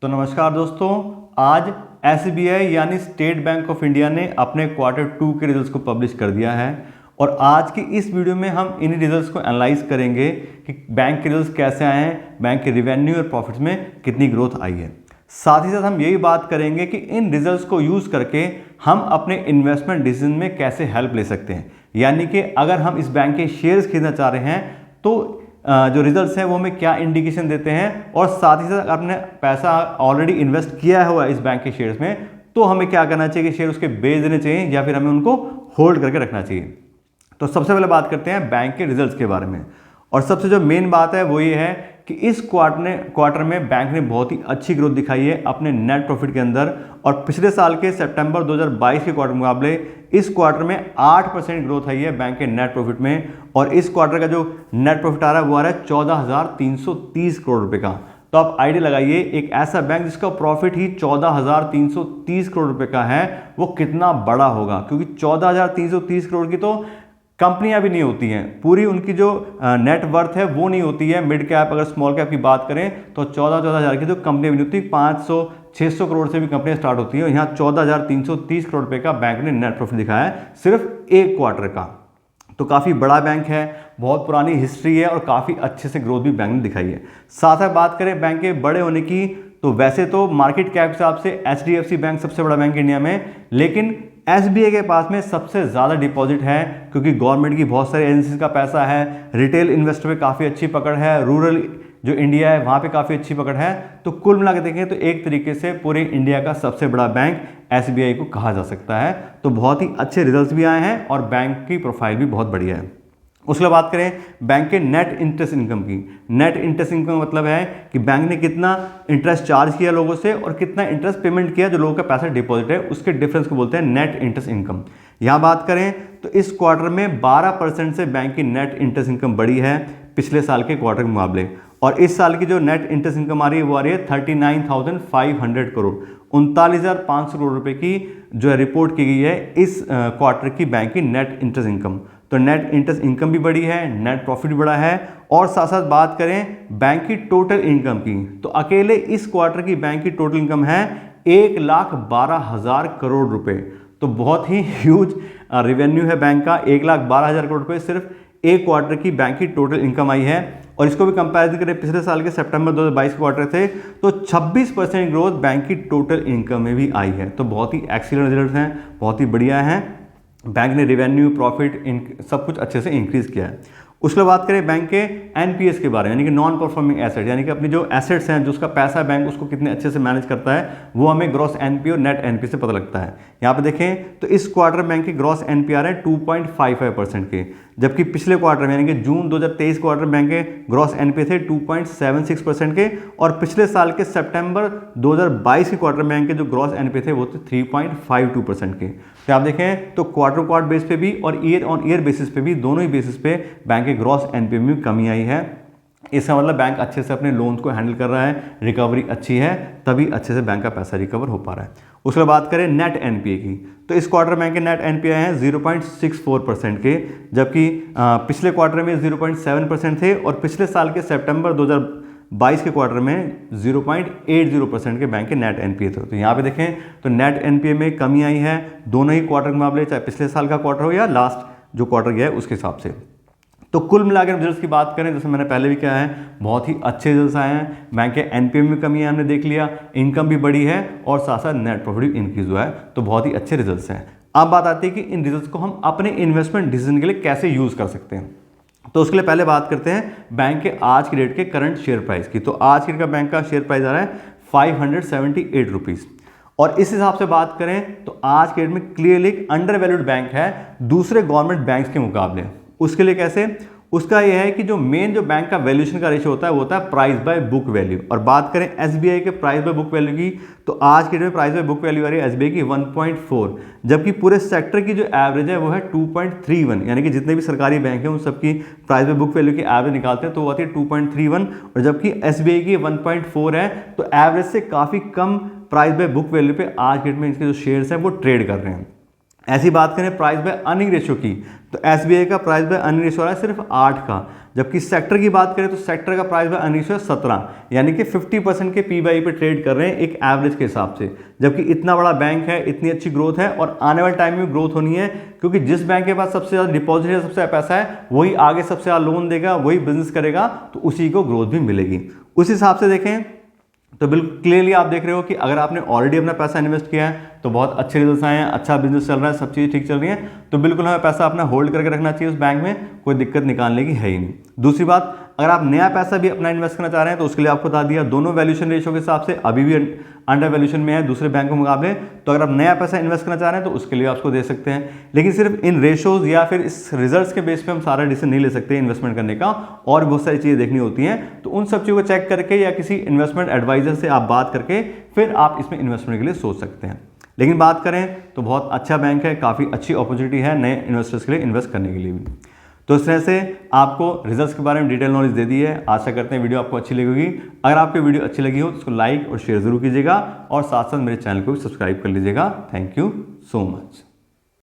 तो नमस्कार दोस्तों, आज एसबीआई यानी स्टेट बैंक ऑफ इंडिया ने अपने क्वार्टर 2 के रिजल्ट्स को पब्लिश कर दिया है। और आज की इस वीडियो में हम इन रिजल्ट्स को एनालाइज करेंगे कि बैंक के रिजल्ट्स कैसे आए हैं, बैंक के रिवेन्यू और प्रॉफिट्स में कितनी ग्रोथ आई है। साथ ही साथ हम यही बात करेंगे कि इन रिजल्ट्स को यूज़ करके हम अपने इन्वेस्टमेंट डिसीजन में कैसे हेल्प ले सकते हैं। यानी कि अगर हम इस बैंक के शेयर्स खरीदना चाह रहे हैं तो जो रिजल्ट्स हैं वो हमें क्या इंडिकेशन देते हैं, और साथ ही साथ आपने पैसा ऑलरेडी इन्वेस्ट किया हुआ है इस बैंक के शेयर्स में तो हमें क्या करना चाहिए कि शेयर उसके बेच देने चाहिए या फिर हमें उनको होल्ड करके रखना चाहिए। तो सबसे पहले बात करते हैं बैंक के रिजल्ट्स के बारे में। और सबसे जो मेन बात है वो ये है कि इस क्वार्टर में बैंक ने बहुत ही अच्छी ग्रोथ दिखाई है अपने नेट प्रॉफिट के अंदर। और पिछले साल के सितंबर 2022 के क्वार्टर मुकाबले इस क्वार्टर में 8% ग्रोथ आई है बैंक के नेट प्रॉफिट में। और इस क्वार्टर का जो नेट प्रॉफिट आ रहा है वो आ रहा है 14,330 करोड़ रुपए का। तो आप आइडिया लगाइए, एक ऐसा बैंक जिसका प्रॉफिट ही 14,330 करोड़ रुपए का है वो कितना बड़ा होगा, क्योंकि 14,330 करोड़ की तो कंपनियां भी नहीं होती हैं, पूरी उनकी जो नेट वर्थ है वो नहीं होती है। मिड कैप अगर स्मॉल कैप की बात करें तो 14 हज़ार की तो कंपनियां भी नहीं होती, 500-600 करोड़ से भी कंपनियां स्टार्ट होती हैं। यहाँ 14,330 करोड़ रुपए का बैंक ने नेट प्रॉफिट दिखाया है सिर्फ एक क्वार्टर का। तो काफ़ी बड़ा बैंक है, बहुत पुरानी हिस्ट्री है और काफ़ी अच्छे से ग्रोथ भी बैंक ने दिखाई है। साथ ही बात करें बैंक के बड़े होने की तो वैसे तो मार्केट कैप के हिसाब से HDFC बैंक सबसे बड़ा बैंक इंडिया में, लेकिन SBI के पास में सबसे ज़्यादा डिपॉजिट है क्योंकि गवर्नमेंट की बहुत सारी एजेंसीज का पैसा है, रिटेल इन्वेस्टर पे काफ़ी अच्छी पकड़ है, रूरल जो इंडिया है वहाँ पे काफ़ी अच्छी पकड़ है। तो कुल मिला के देखें तो एक तरीके से पूरे इंडिया का सबसे बड़ा बैंक SBI को कहा जा सकता है। तो बहुत ही अच्छे रिजल्ट्स भी आए हैं और बैंक की प्रोफाइल भी बहुत बढ़िया है। उसके बाद बात करें बैंक के नेट इंटरेस्ट इनकम की। नेट इंटरेस्ट इनकम का मतलब है कि बैंक ने कितना इंटरेस्ट चार्ज किया लोगों से और कितना इंटरेस्ट पेमेंट किया जो लोगों का पैसा डिपॉजिट है, उसके डिफरेंस को बोलते हैं नेट इंटरेस्ट इनकम। यहाँ बात करें तो इस क्वार्टर में 12% से बैंक की नेट इंटरेस्ट इनकम बढ़ी है पिछले साल के क्वार्टर के मुकाबले। और इस साल की जो नेट इंटरेस्ट इनकम आ रही है वो आ रही है 39,500 करोड़, 39,500 करोड़ रुपए की जो है रिपोर्ट की गई है इस क्वार्टर की बैंक की नेट इंटरेस्ट इनकम। तो नेट इंटरेस्ट इनकम भी बढ़ी है, नेट प्रॉफिट बढ़ा है। और साथ साथ बात करें बैंक की टोटल इनकम की तो अकेले इस क्वार्टर की बैंक की टोटल इनकम है 1,12,000 करोड़ रुपए। तो बहुत ही ह्यूज रेवेन्यू है बैंक का, 1,12,000 करोड़ रुपए सिर्फ एक क्वार्टर की बैंक की टोटल इनकम आई है। और इसको भी कंपैरिजन करें पिछले साल के सितंबर 2022 क्वार्टर थे तो 26% ग्रोथ बैंक की टोटल इनकम में भी आई है। तो बहुत ही एक्सीलेंट रिजल्ट हैं, बहुत ही बढ़िया हैं। बैंक ने रेवेन्यू प्रॉफिट सब कुछ अच्छे से इंक्रीज किया है। उसके बाद बात करें बैंक के NPS के बारे में, यानी कि नॉन परफॉर्मिंग एसेट, यानी कि अपनी जो एसेट्स हैं जो उसका पैसा है बैंक उसको कितने अच्छे से मैनेज करता है, वो हमें ग्रॉस NPA और नेट NPA से पता लगता है। यहाँ पे देखें तो इस क्वार्टर बैंक के ग्रॉस NPA है 2.55% के, जबकि पिछले क्वार्टर में यानी कि जून 2023 क्वार्टर बैंक के ग्रॉस NPA थे 2.76% के, और पिछले साल के सितंबर 2022 के क्वार्टर में बैंक के जो ग्रॉस NPA थे वो थे 3.52% के। तो आप देखें तो क्वार्टर बेस पे भी और ईयर ऑन ईयर बेसिस पे भी, दोनों ही बेसिस पे बैंक के ग्रॉस NPA में कमी आई है। इसका मतलब बैंक अच्छे से अपने लोन्स को हैंडल कर रहा है, रिकवरी अच्छी है, तभी अच्छे से बैंक का पैसा रिकवर हो पा रहा है। उसके बाद बात करें नेट NPA की तो इस क्वार्टर बैंक के नेट NPA हैं 0.64% के, जबकि पिछले क्वार्टर में 0.7% थे और पिछले साल के सितंबर 2022 के क्वार्टर में 0.80% के बैंक के नेट NPA थे। तो यहाँ पे देखें तो नेट NPA में कमी आई है दोनों ही क्वार्टर के मुकाबले, चाहे पिछले साल का क्वार्टर हो या लास्ट जो क्वार्टर गया है उसके हिसाब से। तो कुल मिलाकर रिजल्ट्स की बात करें जैसे मैंने पहले भी कहा है, बहुत ही अच्छे रिजल्ट्स आए हैं। बैंक के NPA में कमी है हमने देख लिया, इनकम भी बढ़ी है और साथ साथ नेट प्रॉफिट भी इंक्रीज हुआ है। तो बहुत ही अच्छे रिजल्ट्स हैं। अब बात आती है कि इन रिजल्ट्स को हम अपने इन्वेस्टमेंट डिसीजन के लिए कैसे यूज़ कर सकते हैं। तो उसके लिए पहले बात करते हैं बैंक के आज की डेट के करंट शेयर प्राइस की। तो आज की डेट का बैंक का शेयर प्राइस आ रहा है 578 रुपीज़। और इस हिसाब से बात करें तो आज के डेट में क्लियरली अंडर वैल्यूड बैंक है दूसरे गवर्नमेंट बैंक्स के मुकाबले। उसके लिए कैसे, उसका यह है कि जो मेन जो बैंक का वैल्यूएशन का रेशियो होता है वो होता है प्राइस बाय बुक वैल्यू। और बात करें SBI के प्राइस बाय बुक वैल्यू की तो आज के डेट में प्राइस बाय बुक वैल्यू आ रही है SBI की 1.4, जबकि पूरे सेक्टर की जो एवरेज है वो है 2.31, यानी कि जितने भी सरकारी बैंक हैं उन सबकी प्राइस बाय बुक वैल्यू की एवरेज निकालते हैं तो वो आती है 2.31, और जबकि SBI की 1.4 है। तो एवरेज से काफ़ी कम प्राइस बाय बुक वैल्यू पे आज के डेट में इसके जो शेयर्स हैं वो ट्रेड कर रहे हैं। ऐसी बात करें प्राइस बाय अर्निंग रेशियो की, तो एसबीआई का प्राइस बाय अर्निंग रेशियो है सिर्फ 8 का। जबकि सेक्टर की बात करें तो सेक्टर का प्राइस बाय अर्निंग रेशियो 17, यानी कि 50% के पी/ई पे ट्रेड कर रहे हैं एक एवरेज के हिसाब से। जबकि इतना बड़ा बैंक है, इतनी अच्छी ग्रोथ है और आने वाले टाइम में ग्रोथ होनी है, क्योंकि जिस बैंक के पास सबसे ज़्यादा डिपॉजिट है, सबसे ज़्यादा पैसा है, वही आगे सबसे ज़्यादा लोन देगा, वही बिजनेस करेगा, तो उसी को ग्रोथ भी मिलेगी। उस हिसाब से देखें तो बिल्कुल क्लियरली आप देख रहे हो कि अगर आपने ऑलरेडी अपना पैसा इन्वेस्ट किया है तो बहुत अच्छे रिजल्ट्स आए हैं, अच्छा बिजनेस चल रहा है, सब चीज़ ठीक चल रही है, तो बिल्कुल हमें पैसा अपना होल्ड करके रखना चाहिए उस बैंक में, कोई दिक्कत निकालने की है ही नहीं। दूसरी बात, अगर आप नया पैसा भी अपना इन्वेस्ट करना चाह रहे हैं तो उसके लिए आपको बता दिया, दोनों वैल्यूएशन रेशियो के हिसाब से अभी भी अंडर वैल्यूएशन में है दूसरे बैंक के मुकाबले। तो अगर आप नया पैसा इन्वेस्ट करना चाह रहे हैं तो उसके लिए आपको दे सकते हैं, लेकिन सिर्फ इन रेशोज या फिर इस रिजल्ट्स के बेस पे हम सारा डिसीजन नहीं ले सकते इन्वेस्टमेंट करने का, और बहुत सारी चीज़ें देखनी होती हैं। तो उन सब चीज़ों को चेक करके या किसी इन्वेस्टमेंट एडवाइजर से आप बात करके फिर आप इसमें इन्वेस्टमेंट के लिए सोच सकते हैं। लेकिन बात करें तो बहुत अच्छा बैंक है, काफ़ी अच्छी अपॉर्चुनिटी है नए इन्वेस्टर्स के लिए इन्वेस्ट करने के लिए भी। तो इस तरह से आपको रिजल्ट्स के बारे में डिटेल नॉलेज दे दी है। आशा करते हैं वीडियो आपको अच्छी लगेगी। अगर आपको वीडियो अच्छी लगी हो तो उसको लाइक और शेयर जरूर कीजिएगा और साथ साथ मेरे चैनल को भी सब्सक्राइब कर लीजिएगा। Thank you so much.